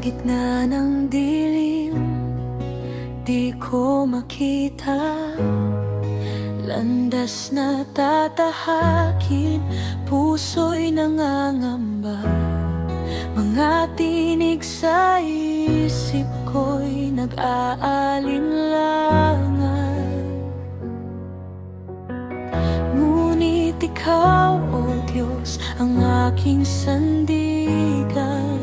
gitna ng dilim, di ko makita landas na tatahakin, puso'y nangangamba. Mga tinig sa isip ko'y nag-aalinlangan. Ngunit ikaw, O Diyos, ang aking sandigan.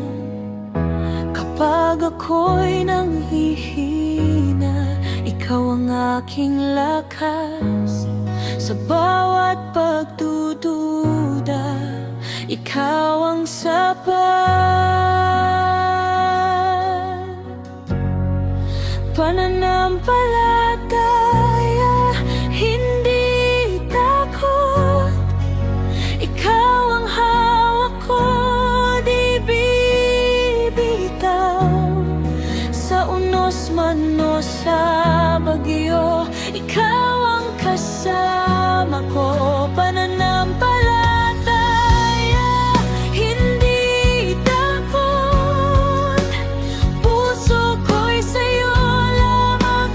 Kapag ako'y nanghihina, ikaw ang aking lakas. Sa bawat pagdududa, ikaw ang sapat. Pananampalataya, hindi takot. Ikaw ang hawak ko, di bibitaw. Sa unos man o sa bagyo, ikaw ang kasama ko. Pananampalataya, hindi takot. Puso ko'y sa'yo lamang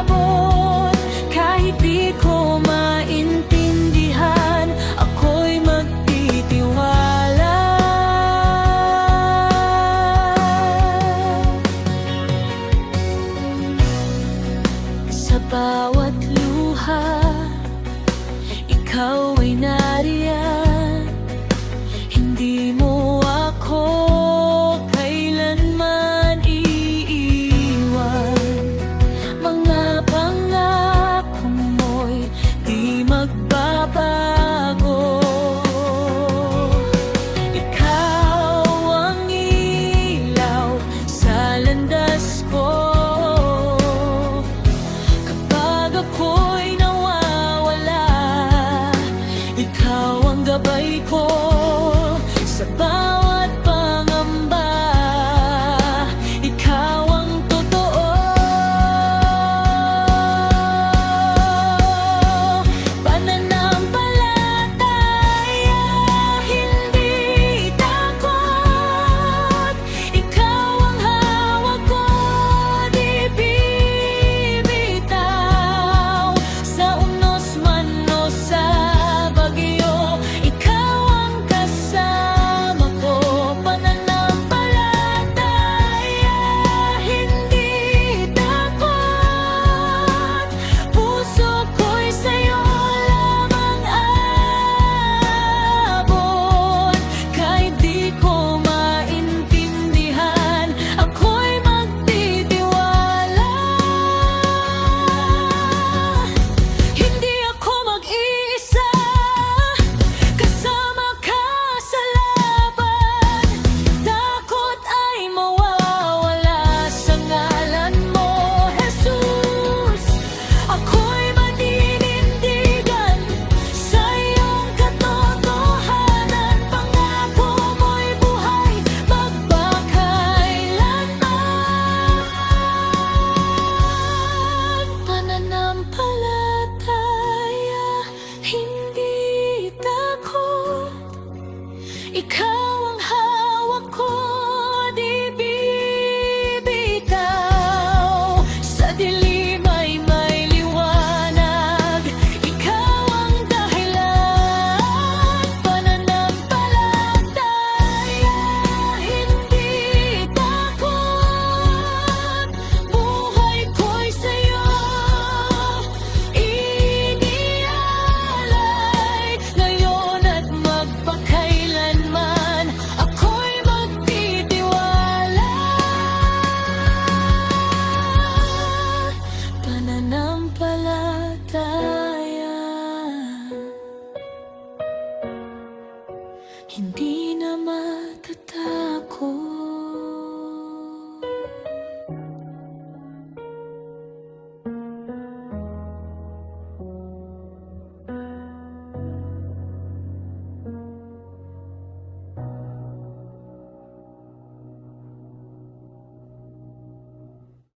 aabot. Kahit di ko maintindihan, ako'y magtitiwala. Sa bawat luha, ikaw ay nariyan.